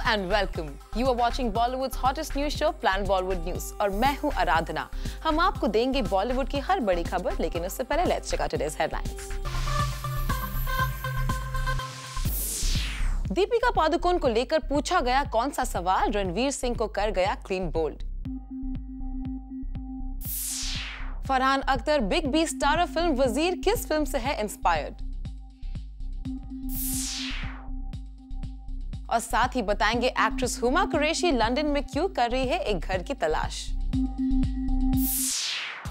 and welcome. You are watching Bollywood's hottest news show, Plan Bollywood News, और मैं हूं आराधना। हम आपको देंगे बॉलीवुड की हर बड़ी खबर, लेकिन उससे पहले let's check out today's headlines. Deepika Padukone को लेकर पूछा गया कौन सा सवाल, रणवीर सिंह को कर गया clean bold. Farhan Akhtar big B starrer film Wazir किस फिल्म से है इंस्पायर्ड, और साथ ही बताएंगे एक्ट्रेस हुमा कुरैशी लंदन में क्यों कर रही है एक घर की तलाश।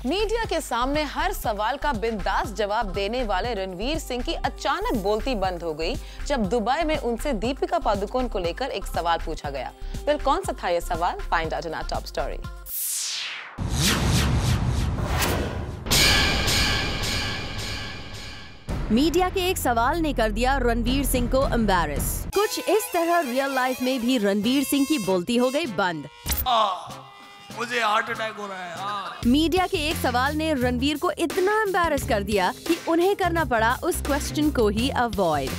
मीडिया के सामने हर सवाल का बिंदास जवाब देने वाले रणवीर सिंह की अचानक बोलती बंद हो गई जब दुबई में उनसे दीपिका पादुकोण को लेकर एक सवाल पूछा गया। फिर कौन सा था यह सवाल, find out in our top story. Media के एक सवाल ने कर दिया रणवीर सिंह को एम्बैरेस। कुछ इस तरह रियल लाइफ में भी रणवीर सिंह की बोलती हो गई बंद। मुझे हार्ट अटैक हो रहा है। मीडिया के एक सवाल ने रणवीर को इतना एम्बैरेस कर दिया कि उन्हें करना पड़ा उस क्वेश्चन को ही अवॉइड।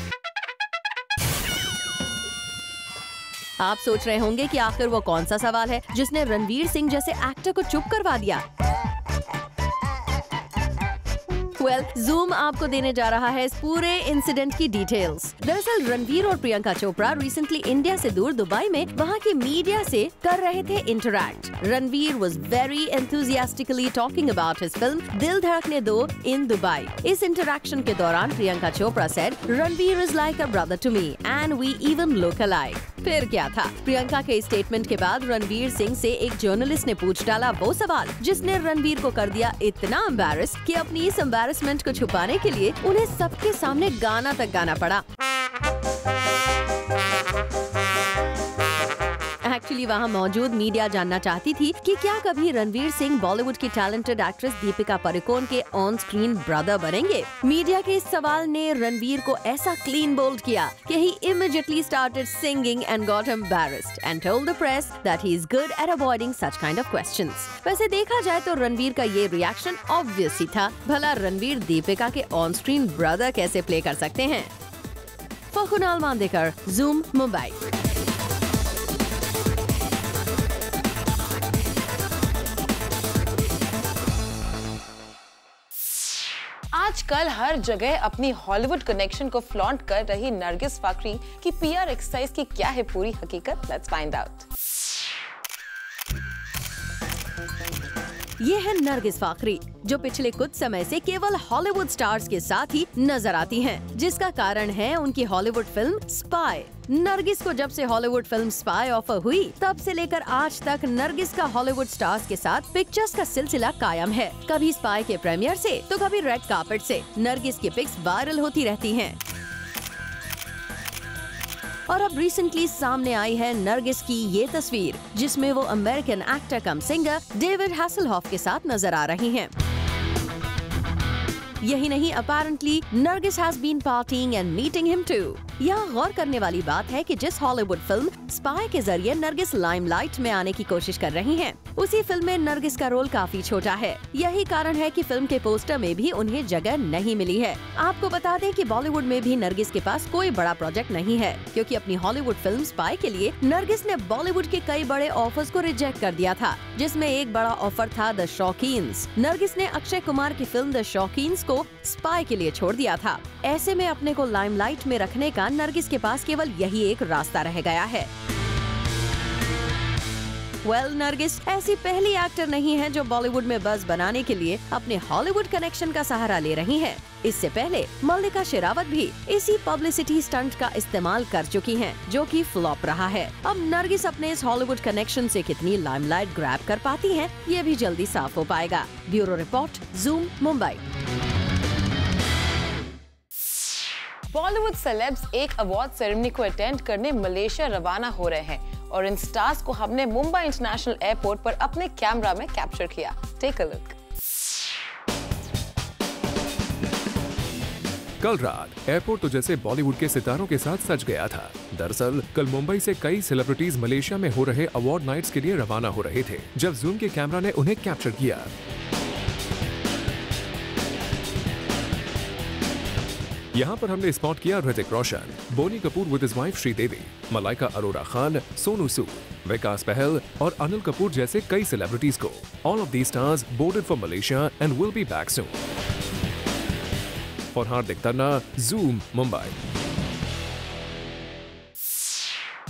आप सोच रहे होंगे कि आखिर वो कौन सा सवाल है जिसने रणवीर सिंह जैसे एक्टर को चुप करवा दिया। ज़ूम आपको देने जा रहा है इस पूरे इंसिडेंट की डिटेल्स। दरअसल रणवीर और प्रियंका चोपड़ा रिसेंटली इंडिया से दूर दुबई में वहाँ की मीडिया से कर रहे थे interact. Ranveer was very enthusiastically talking about his film Dil Dhadakne Do in Dubai. इस इंटरैक्शन के दौरान Priyanka Chopra said Ranveer is like a brother to me and we even look alike. फिर क्या था, प्रियंका के स्टेटमेंट के बाद रणवीर सिंह से एक जर्नलिस्ट ने पूछ डाला वो सवाल जिसने रणवीर को कर दिया इतना एम्बैरेस कि अपनी इस एम्बैरेसमेंट को छुपाने के लिए उन्हें सबके सामने गाना तक गाना पड़ा। एक्चुअली वहाँ मौजूद मीडिया जानना चाहती थी कि क्या कभी रणवीर सिंह बॉलीवुड की टैलेंटेड एक्ट्रेस दीपिका पादुकोण के ऑन स्क्रीन ब्रदर बनेंगे। मीडिया के इस सवाल ने रणवीर को ऐसा क्लीन बोल्ड किया कि he immediately started singing and got embarrassed and told the press that he is good at avoiding such kind of questions. वैसे देखा जाए तो रणवीर का ये रिएक्शन ऑब्वियस ही था। भला रणवीर दीपिका के ऑन स्क्रीन ब्रदर कैसे प्ले कर सकते हैं। For Kunal Mandekar, Zoom, Mumbai. आजकल हर जगह अपनी हॉलीवुड कनेक्शन को फ्लॉन्ट कर रही नरगिस फाकरी की पीआर एक्सरसाइज की क्या है पूरी हकीकत, लेट्स फाइंड आउट। ये है नरगिस फाकरी जो पिछले कुछ समय से केवल हॉलीवुड स्टार्स के साथ ही नजर आती हैं, जिसका कारण है उनकी हॉलीवुड फिल्म स्पाई। नरगिस को जब से हॉलीवुड फिल्म स्पाई ऑफर हुई तब से लेकर आज तक नरगिस का हॉलीवुड स्टार्स के साथ पिक्चर्स का सिलसिला कायम है। कभी स्पाई के प्रीमियर से तो कभी रेड कार्पेट से नरगिस की पिक्स वायरल होती रहती हैं। और अब रिसेंटली सामने आई है नरगिस की ये तस्वीर जिसमें वो American actor cum singer David Hasselhoff के साथ नजर आ रही हैं। यही नहीं, apparently Nargis has been partying and meeting him too. यहाँ गौर करने वाली बात है कि जिस हॉलीवुड फिल्म स्पाई के जरिए नरगिस लाइमलाइट में आने की कोशिश कर रही हैं, उसी फिल्म में नरगिस का रोल काफी छोटा है। यही कारण है कि फिल्म के पोस्टर में भी उन्हें जगह नहीं मिली है। आपको बता दें कि बॉलीवुड में भी नरगिस के पास कोई बड़ा प्रोजेक्ट नहीं है, क्योंकि अपनी हॉलीवुड फिल्म स्पाई के लिए नरगिस ने बॉलीवुड के कई बड़े ऑफर्स को रिजेक्ट कर दिया था, जिसमें एक बड़ा ऑफर था द शौकीन्स। नरगिस ने अक्षय कुमार की फिल्म द शौकीन्स को स्पाई के लिए छोड़ दिया था। ऐसे में अपने को लाइमलाइट में रखने का नरगिस के पास केवल यही एक रास्ता रह गया है। नरगिस ऐसी पहली एक्टर नहीं है जो बॉलीवुड में बज़ बनाने के लिए अपने हॉलीवुड कनेक्शन का सहारा ले रही है। इससे पहले मल्लिका शेरावत भी इसी पब्लिसिटी स्टंट का इस्तेमाल कर चुकी हैं, जो कि फ्लॉप रहा है। अब नरगिस अपने इस हॉलीवुड कनेक्शन से कितनी लाइमलाइट ग्रैब कर पाती हैं, ये भी जल्दी साफ हो पाएगा। Bureau report, zoom, Mumbai. Bollywood celebs एक अवार्ड सेरेमनी को अटेंड करने मलेशिया रवाना हो रहे हैं और इन स्टार्स को हमने मुंबई इंटरनेशनल एयरपोर्ट पर अपने कैमरा में कैप्चर किया। Take a look. कल रात एयरपोर्ट तो जैसे बॉलीवुड के सितारों के साथ सज गया था। दरअसल कल मुंबई से कई सेलिब्रिटीज मलेशिया में हो रहे अवार्ड नाइट्स के लिए रवाना हो रहे थे, जब ज़ूम के कैमरा ने उन्हें कैप्चर किया। यहाँ पर हमने स्पॉट किया Hrithik Roshan, Boney Kapoor with his wife Sridevi, Malaika Arora Khan, Sonu Sood, Vikas Bahl और अनिल कपूर जैसे कई सेलिब्रिटीज को। All of these stars boarded for Malaysia and will be back soon. For Hardik Tanna, Zoom, Mumbai.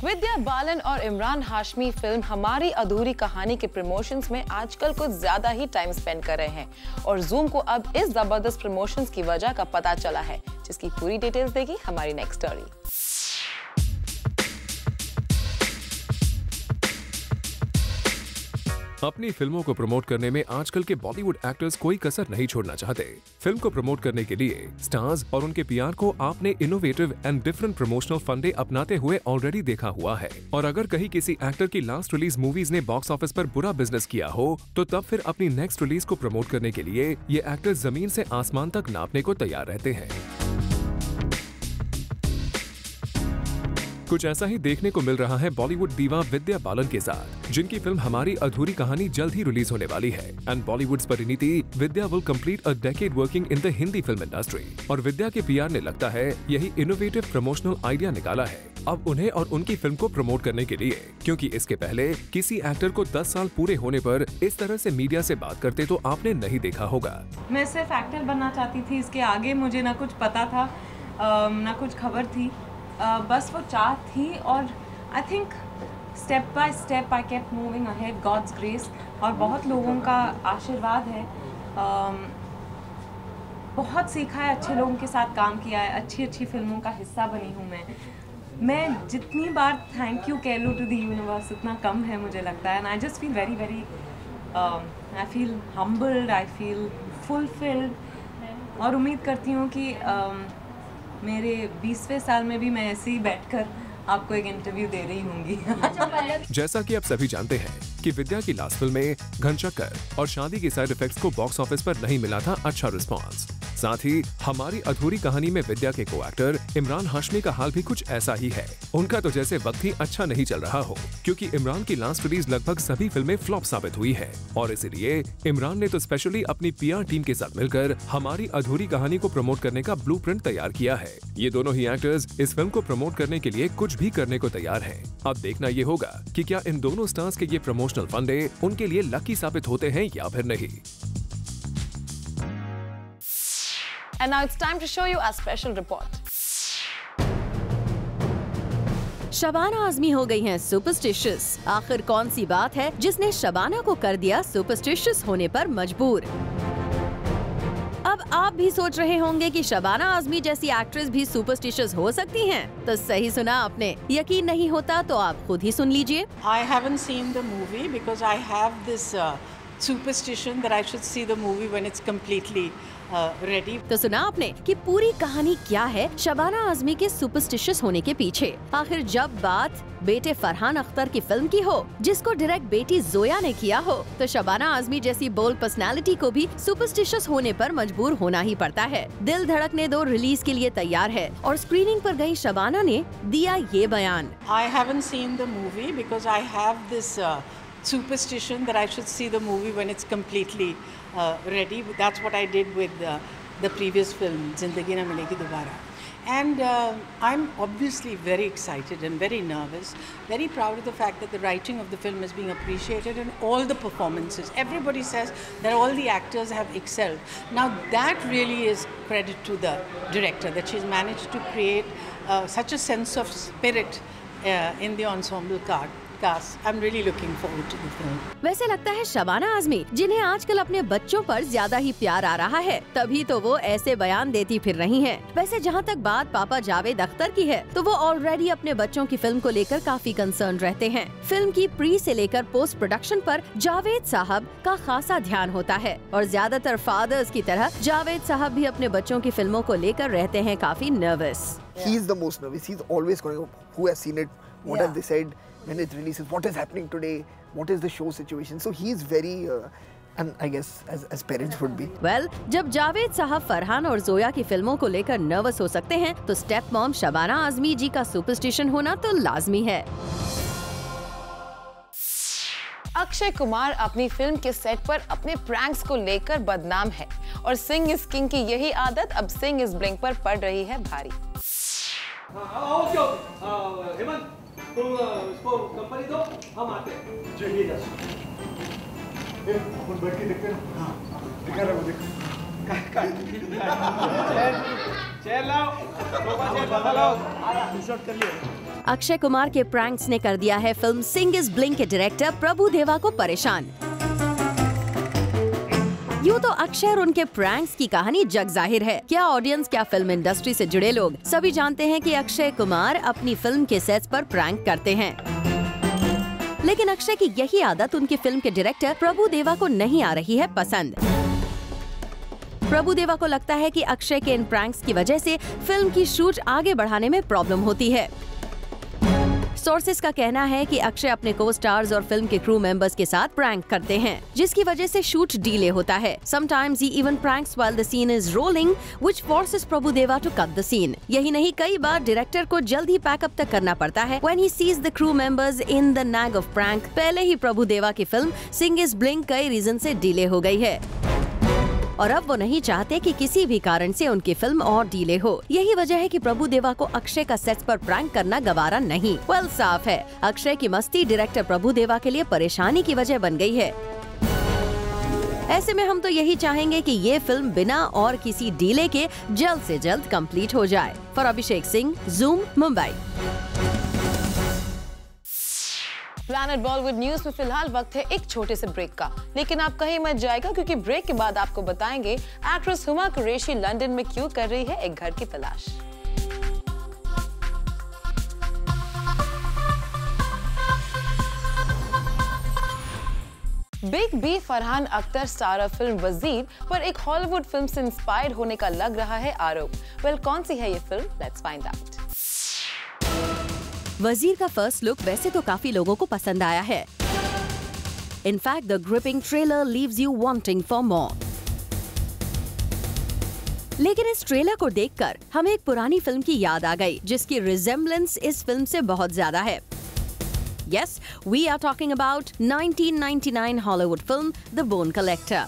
Vidya Balan और इमरान हाशमी फिल्म हमारी अधूरी कहानी के प्रमोशंस में आजकल कुछ ज्यादा ही टाइम स्पेंड कर रहे हैं और जूम को अब इस जबरदस्त प्रमोशंस की वजह का पता चला है, जिसकी पूरी डिटेल्स देगी हमारी नेक्स्ट स्टोरी। अपनी फिल्मों को प्रमोट करने में आजकल के बॉलीवुड एक्टर्स कोई कसर नहीं छोड़ना चाहते। फिल्म को प्रमोट करने के लिए स्टार्स और उनके पीआर को आपने इनोवेटिव एंड डिफरेंट प्रमोशनल फंडे अपनाते हुए ऑलरेडी देखा हुआ है। और अगर कहीं किसी एक्टर की लास्ट रिलीज मूवीज ने बॉक्स ऑफिस पर बुरा बिजनेस किया हो, तो तब फिर अपनी नेक्स्ट रिलीज को प्रमोट करने के लिए ये एक्टर जमीन से आसमान तक नापने को तैयार रहते हैं। कुछ ऐसा ही देखने को मिल रहा है बॉलीवुड दीवा विद्या बालन के साथ, जिनकी फिल्म हमारी अधूरी कहानी जल्द ही रिलीज होने वाली है। And Bollywoods Parineeti Vidya will complete a decade working in the Hindi film industry. और विद्या के पीआर ने लगता है यही इनोवेटिव प्रमोशनल आइडिया निकाला है अब उन्हें और उनकी फिल्म को प्रमोट करने के लिए, क्योंकि इसके पहले किसी एक्टर को 10 साल पूरे होने पर इस तरह से मीडिया से बात करते तो आपने नहीं देखा होगा। मैं सिर्फ एक्टर बनना चाहती थी, इसके आगे मुझे ना कुछ पता था ना कुछ खबर थी, बस वो चाह थी और I think step by step I kept moving ahead, God's grace और बहुत लोगों का आशीर्वाद है। बहुत सीखा है, अच्छे लोगों के साथ काम किया है, अच्छी अच्छी फिल्मों का हिस्सा बनी हूँ मैं जितनी बार थैंक यू कह लूँ टू द यूनिवर्स उतना कम है मुझे लगता है। And I just feel very very I feel humbled, I feel fulfilled और उम्मीद करती हूँ कि मेरे 20वें साल में भी मैं ऐसे ही बैठकर आपको एक इंटरव्यू दे रही होंगी। जैसा कि आप सभी जानते हैं कि विद्या की लास्ट फिल्म में घनचक्कर और शादी के साइड इफेक्ट्स को बॉक्स ऑफिस पर नहीं मिला था अच्छा रिस्पांस। साथ ही हमारी अधूरी कहानी में विद्या के को एक्टर इमरान हाशमी का हाल भी कुछ ऐसा ही है। उनका तो जैसे वक्त ही अच्छा नहीं चल रहा हो, क्योंकि इमरान की लास्ट रिलीज लगभग सभी फिल्में फ्लॉप साबित हुई है और इसीलिए इमरान ने तो स्पेशली अपनी पीआर टीम के साथ मिलकर हमारी अधूरी कहानी को प्रमोट करने का ब्लूप्रिंट तैयार किया है। ये दोनों ही एक्टर्स इस फिल्म को प्रमोट करने के लिए कुछ भी करने को तैयार हैं। अब देखना ये होगा कि क्या इन दोनों स्टार्स के ये प्रमोशनल फंडे उनके लिए लकी साबित होते हैं या फिर नहीं। And now it's time to show you our special report. Shabana Azmi हो गई हैं सुपरस्टिशियस। आखिर कौन सी बात है जिसने शबाना को कर दिया सुपरस्टिशियस होने पर मजबूर? अब आप भी सोच रहे होंगे कि शबाना आजमी जैसी एक्ट्रेस भी सुपरस्टिशियस हो सकती हैं। तो सही सुना आपने। यकीन नहीं होता तो आप खुद ही सुन लीजिए। I haven't seen the movie because I have this superstition that I should see the movie when it's completely ready. तो सुना आपने कि पूरी कहानी क्या है शबाना आजमी के सुपरस्टिशियस होने के पीछे। आखिर जब बात बेटे फरहान अख्तर की फिल्म की हो, जिसको डायरेक्ट बेटी जोया ने किया हो, तो शबाना आजमी जैसी बोल्ड पर्सनालिटी को भी सुपरस्टिशियस होने पर मजबूर होना ही पड़ता है। दिल धड़कने दो रिलीज के लिए तैयार है और स्क्रीनिंग पर गई शबाना ने दिया ये बयान। I haven't seen the movie because I have this superstition that I should see the movie when it's completely ready. That's what I did with the previous film, Zindagi Na Milegi Dobara. And I'm obviously very excited and very nervous, very proud of the fact that the writing of the film is being appreciated and all the performances. Everybody says that all the actors have excelled. Now that really is credit to the director, that she's managed to create such a sense of spirit in the ensemble cast. I'm really looking forward to the film. वैसे लगता है शबाना आजमी, जिन्हें आजकल अपने बच्चों पर ज्यादा ही प्यार आ रहा है, तभी तो वो ऐसे बयान देती फिर रही हैं। वैसे जहाँ तक बात पापा जावेद अख्तर की है, तो वो ऑलरेडी अपने बच्चों की फिल्म को लेकर काफी कंसर्न रहते हैं। फिल्म की प्री से लेकर पोस्ट प्रोडक्शन पर जावेद साहब का खासा ध्यान होता है और ज्यादातर फादर्स की तरह जावेद साहब भी अपने बच्चों की फिल्मों को लेकर रहते हैं काफी nervous. He is the most nervous. He's always going, who has seen it? What have they said when it releases? What is happening today? What is the show situation? So he is very, and I guess as parents would be. Well, जब जावेद साहब फरहान और जोया की फिल्मों को लेकर nervous हो सकते हैं, तो स्टेप मॉम शबाना आजमी जी का सुपरस्टिशन होना तो लाजमी है। अक्षय कुमार अपनी फिल्म के सेट पर अपने प्रैंक्स को लेकर बदनाम है और सिंग इज किंग की यही आदत अब सिंग इज ब्लिंक पर पड़ रही है भारी। हेमंत, तुम इसको कंपनी दो, हम आते हैं। चलिए अपन बैठ के देखते हैं। हाँ, दिखा रहा हूँ, चेयर लाओ, सोफा चेयर बदलो, शॉट कर लिया। अक्षय कुमार के प्रैंक्स ने कर दिया है फिल्म सिंग इज ब्लिंक के डायरेक्टर प्रभु देवा को परेशान। यूँ तो अक्षय और उनके प्रैंक्स की कहानी जग जाहिर है। क्या ऑडियंस, क्या फिल्म इंडस्ट्री से जुड़े लोग सभी जानते हैं कि अक्षय कुमार अपनी फिल्म के सेट्स पर प्रैंक करते हैं। लेकिन अक्षय की यही आदत उनकी फिल्म के डायरेक्टर प्रभु देवा को नहीं आ रही है पसंद। प्रभु देवा को लगता है कि अक्षय के इन प्रैंक्स की वजह से फिल्म की शूट आगे बढ़ाने में प्रॉब्लम होती है। सोर्सेस का कहना है कि अक्षय अपने को स्टार्स और फिल्म के क्रू मेंबर्स के साथ प्रैंक करते हैं, जिसकी वजह से शूट डिले होता है। Sometimes he even pranks while the scene is rolling, which forces प्रभु देवा to cut the scene. यही नहीं, कई बार डायरेक्टर को जल्द ही पैकअप तक करना पड़ता है when he sees the crew members in the nag of prank. पहले ही प्रभु देवा की फिल्म सिंग इज ब्लिंक कई रीजन से डिले हो गई है और अब वो नहीं चाहते कि किसी भी कारण से उनकी फिल्म और डिले हो। यही वजह है कि प्रभु देवा को अक्षय का सेट्स पर प्रैंक करना गवारा नहीं। साफ है, अक्षय की मस्ती डायरेक्टर प्रभु देवा के लिए परेशानी की वजह बन गई है। ऐसे में हम तो यही चाहेंगे कि ये फिल्म बिना और किसी डिले के जल्द से जल्द कंप्लीट हो जाए। For Abhishek Singh, zoom, Mumbai. Planet Bollywood news में फिलहाल वक्त है एक छोटे से ब्रेक का, लेकिन आप कहीं मत जाएगा क्योंकि ब्रेक के बाद आपको बताएंगे एक्ट्रेस हुमा कुरैशी लंदन में क्यों कर रही है एक घर की तलाश। Big B Farhan Akhtar starrer film Wazir पर एक हॉलीवुड फिल्म से इंस्पायर्ड होने का लग रहा है आरोप। कौन सी है ये फिल्म? Let's find out. वजीर का फर्स्ट लुक वैसे तो काफी लोगों को पसंद आया है। In fact the gripping trailer leaves you wanting for more. लेकिन इस ट्रेलर को देखकर हमें एक पुरानी फिल्म की याद आ गई जिसकी रिजेम्बलेंस इस फिल्म से बहुत ज्यादा है। Yes, we are talking about 1999 Hollywood film The Bone Collector.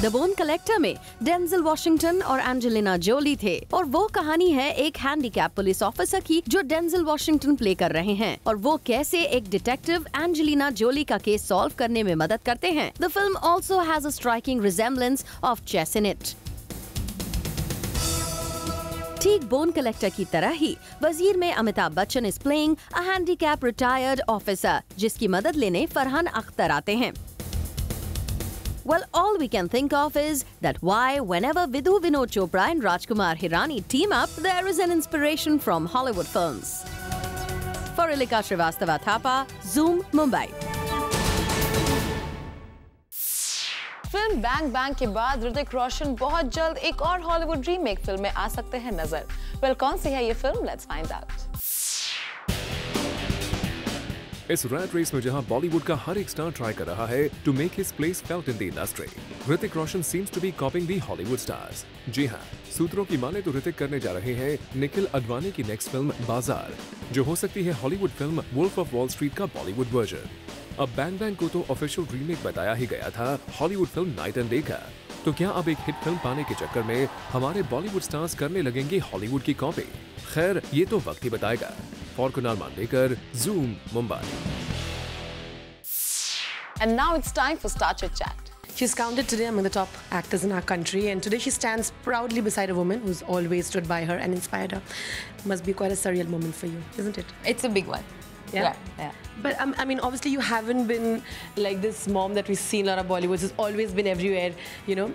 The Bone Collector में डेंजल वॉशिंगटन और एंजेलिना जोली थे और वो कहानी है एक हैंडीकैप पुलिस ऑफिसर की जो डेंजल वॉशिंगटन प्ले कर रहे हैं और वो कैसे एक डिटेक्टिव एंजेलिना जोली का केस सॉल्व करने में मदद करते हैं। The film also has a striking resemblance of chess in it. ठीक बोन कलेक्टर की तरह ही वजीर में Amitabh Bachchan is playing a handicap retired officer जिसकी मदद लेने फरहान अख्तर आते हैं। Well, all we can think of is that why whenever Vidhu Vinod Chopra and Rajkumar Hirani team up, there is an inspiration from Hollywood films. For Ilika Srivastava Thapa, Zoom, Mumbai. Film bang bang के बाद ऋतिक रोशन बहुत जल्द एक और Hollywood remake film में आ सकते हैं नजर। कौन सी है ये फिल्म? Let's find out. इस रैट रेस में जहां बॉलीवुड का हर एक स्टार ट्राई कर रहा है to make his place felt in the industry, Hrithik Roshan seems to be copying the Hollywood stars. जी हां, सूत्रों की माने तो ऋतिक करने जा रहे हैं निखिल अडवाणी की नेक्स्ट फिल्म बाजार, जो हो सकती है Hollywood film Wolf of Wall Street का बॉलीवुड वर्जन। अब बैंग बैंग को तो ऑफिशियल रीमेक बताया ही गया था Hollywood film Knight and Day का, तो क्या अब एक हिट फिल्म पाने के चक्कर में हमारे बॉलीवुड स्टार्स करने लगेंगे हॉलीवुड की कॉपी? खैर, ये तो वक्त ही बताएगा। For Kunal Mandlekar, Zoom, Mumbai. And now it's time for Star Chit Chat. She's counted today among the top actors in our country, and today she stands proudly beside a woman who's always stood by her and inspired her. Must be quite a surreal moment for you, isn't it? It's a big one. Yeah. But I mean, obviously you haven't been like this mom that we see in a lot of Bollywood. Has always been everywhere, you know.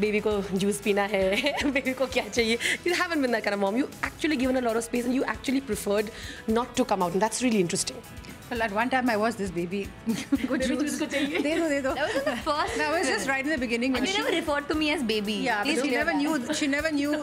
Baby ko juice peena hai, baby ko kya chahiye. You haven't been that kind of mom. You actually given a lot of space, and you actually preferred not to come out, and that's really interesting. Well, at one time I was this baby. Good juice. De do. That was in the first. That was just right in the beginning. And you never referred to me as baby. Yeah, she never knew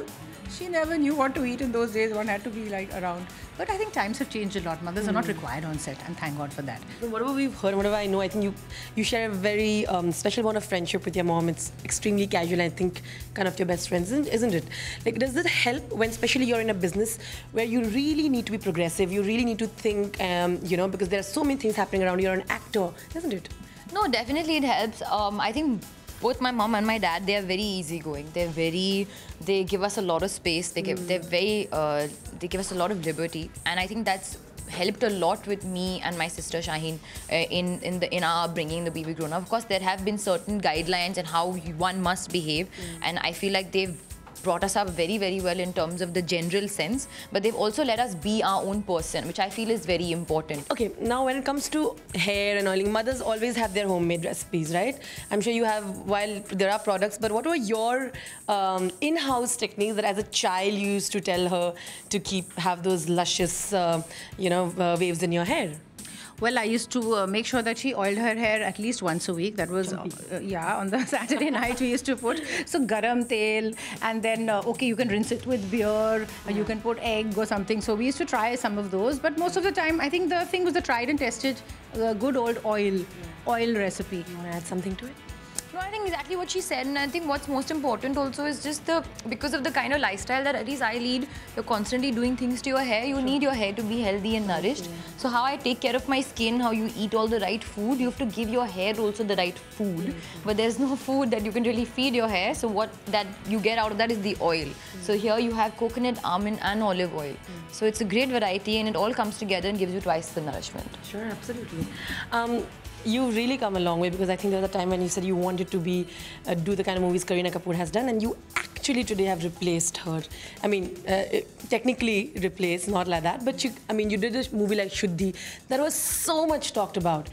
She never knew what to eat in those days. One had to be like around. But I think times have changed a lot. Mothers are not required on set, and thank God for that. Whatever we've heard, whatever I know, I think you share a very special amount of friendship with your mom. It's extremely casual. I think kind of your best friends, isn't it? Like, does it help when, especially you're in a business where you really need to be progressive, you really need to think, because there are so many things happening around. You're an actor, isn't it? No, definitely it helps. I think both my mom and my dad, they are very easygoing. They give us a lot of space. They give us a lot of liberty, and I think that's helped a lot with me and my sister Shaheen in our upbringing, the BB Grown Up. Of course, there have been certain guidelines and how one must behave, and I feel like they've brought us up very, very well in terms of the general sense, but they've also let us be our own person, which I feel is very important. Okay, now when it comes to hair and oiling, mothers always have their homemade recipes, right? I'm sure you have, while there are products, but what were your in-house techniques that as a child you used to tell her to have those luscious, waves in your hair? Well, I used to make sure that she oiled her hair at least once a week. That was, on the Saturday night we used to put garam tel, and then, you can rinse it with beer, or you can put egg or something. So we used to try some of those, but most of the time, I think the thing was the tried and tested, good old oil recipe. You want to add something to it? No, I think exactly what she said, and I think what's most important also is just because of the kind of lifestyle that at least I lead, you're constantly doing things to your hair. You need your hair to be healthy and nourished. So how I take care of my skin, how you eat all the right food, you have to give your hair also the right food. But there's no food that you can really feed your hair, so what that you get out of that is the oil. So here you have coconut, almond and olive oil. So it's a great variety, and it all comes together and gives you twice the nourishment. Sure, absolutely. You've really come a long way, because I think there was a time when you said you wanted to do the kind of movies Kareena Kapoor has done, and you actually today have replaced her. I mean, technically replaced, not like that, but you did a movie like Shuddhi that was so much talked about.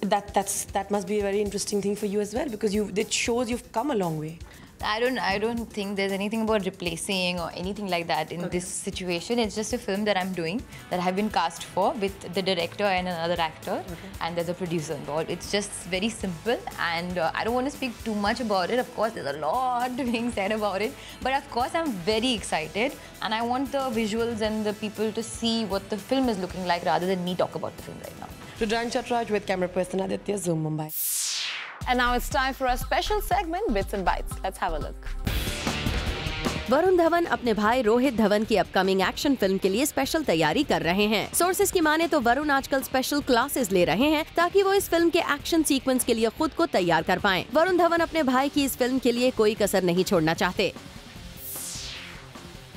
That must be a very interesting thing for you as well, because it shows you've come a long way. I don't think there's anything about replacing or anything like that in this situation. It's just a film that I'm doing, that I have been cast for with the director and another actor, and there's a producer involved. It's just very simple, and I don't want to speak too much about it. Of course, there's a lot being said about it, but of course, I'm very excited, and I want the visuals and the people to see what the film is looking like rather than me talk about the film right now. Rudran Chatraj with camera person Aditya, Zoom Mumbai. And now it's time for a special segment, Bits and Bites. Let's have a look. Varun Dhawan अपने भाई रोहित धवन की upcoming action film के लिए special तैयारी कर रहे हैं। Sources की माने तो वरुण आजकल स्पेशल क्लासेस ले रहे हैं ताकि वो इस फिल्म के एक्शन सीक्वेंस के लिए खुद को तैयार कर पाएं। वरुण धवन अपने भाई की इस फिल्म के लिए कोई कसर नहीं छोड़ना चाहते।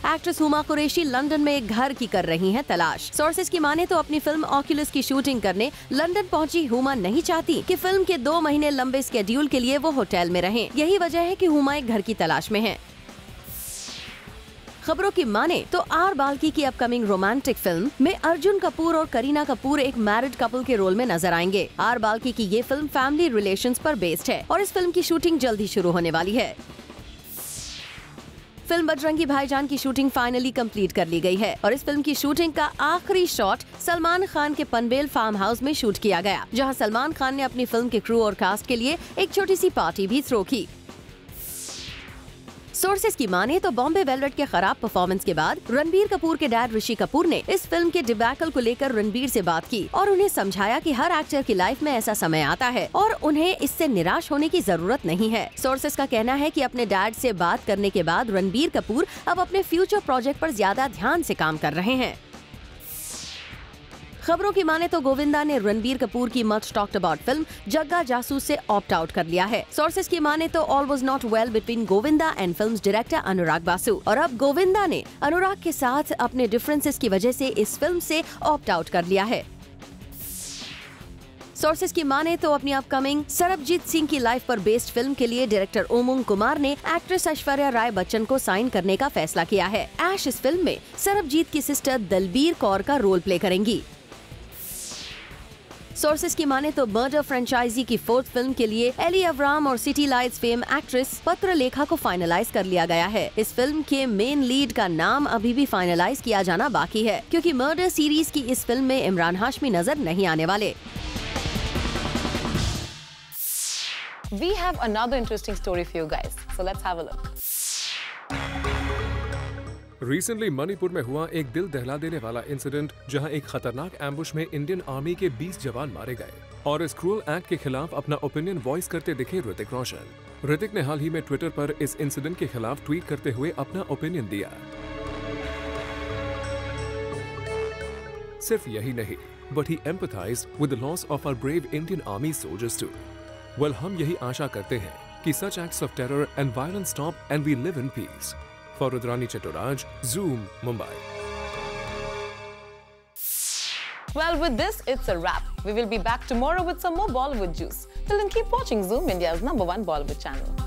एक्ट्रेस हुमा कुरैशी लंदन में एक घर की कर रही हैं तलाश। सोर्सेज की माने तो अपनी फिल्म ऑक्यूलस की शूटिंग करने लंदन पहुंची हुमा नहीं चाहती कि फिल्म के 2 महीने लंबे स्केड्यूल के लिए वो होटल में रहें। यही वजह है कि हुमा एक घर की तलाश में है। खबरों की माने तो आर बाल्की की अपकमिंग रोमांटिक फिल्म में अर्जुन कपूर और करीना कपूर एक मैरिड कपल के रोल में नजर आएंगे। आर बाल्की की ये फिल्म फैमिली रिलेशंस पर बेस्ड है और इस फिल्म की शूटिंग जल्द ही शुरू होने वाली है। फिल्म बजरंगी भाईजान की शूटिंग फाइनली कंप्लीट कर ली गई है और इस फिल्म की शूटिंग का आखिरी शॉट सलमान खान के पनवेल फार्म हाउस में शूट किया गया, जहां सलमान खान ने अपनी फिल्म के क्रू और कास्ट के लिए एक छोटी सी पार्टी भी थ्रो की। सोर्सेज की माने तो बॉम्बे वेलवेट के खराब परफॉर्मेंस के बाद रणबीर कपूर के डैड ऋषि कपूर ने इस फिल्म के डिबैकल को लेकर रणबीर से बात की और उन्हें समझाया कि हर एक्टर की लाइफ में ऐसा समय आता है और उन्हें इससे निराश होने की जरूरत नहीं है। सोर्सेज का कहना है कि अपने डैड से बात करने के बाद रणबीर कपूर अब अपने फ्यूचर प्रोजेक्ट पर ज्यादा ध्यान से काम कर रहे हैं। खबरों की माने तो गोविंदा ने रणबीर कपूर की मच टॉक्ड अबाउट फिल्म जग्गा जासूस से ऑप्ट आउट कर लिया है। सोर्सेज की माने तो all was not well between Govinda and films director Anurag Basu और अब गोविंदा ने अनुराग के साथ अपने डिफरेंसेस की वजह से इस फिल्म से ऑप्ट आउट कर लिया है। सोर्सेज की माने तो अपनी अपकमिंग सरबजीत सिंह की लाइफ पर बेस्ड फिल्म के लिए डायरेक्टर उमंग कुमार ने एक्ट्रेस ऐश्वर्या राय बच्चन को साइन करने का फैसला किया है। ऐश इस फिल्म में सरबजीत की सिस्टर दलबीर कौर का रोल प्ले करेंगी। सोर्सेज की माने तो मर्डर फ्रेंचाइजी की 4th फिल्म के लिए एली अवराम और city lights fame actress Patralekha को फाइनलाइज कर लिया गया है। इस फिल्म के मेन लीड का नाम अभी भी फाइनलाइज किया जाना बाकी है, क्योंकि मर्डर सीरीज की इस फिल्म में इमरान हाशमी नजर नहीं आने वाले। We have another interesting story for you guys, so let's have a look. Recently Manipur में हुआ एक दिल दहला देने वाला इंसिडेंट जहां एक खतरनाक एम्बुश में इंडियन आर्मी के 20 जवान मारे गए और इस क्रूअल एक्ट के खिलाफ अपना ओपिनियन वॉइस करते दिखे ऋतिक रोशन। ऋतिक ने हाल ही में ट्विटर पर इस इंसिडेंट के खिलाफ ट्वीट करते हुए अपना ओपिनियन दिया। सिर्फ यही नहीं, but he empathised with the loss of our brave Indian army soldiers too. Well, हम यही आशा करते हैं कि such acts of terror and violence stop and we live in peace. For Rudrani Chattoraj, Zoom, Mumbai. Well, with this, it's a wrap. We will be back tomorrow with some more Bollywood juice. Till then, keep watching Zoom, India's #1 Bollywood channel.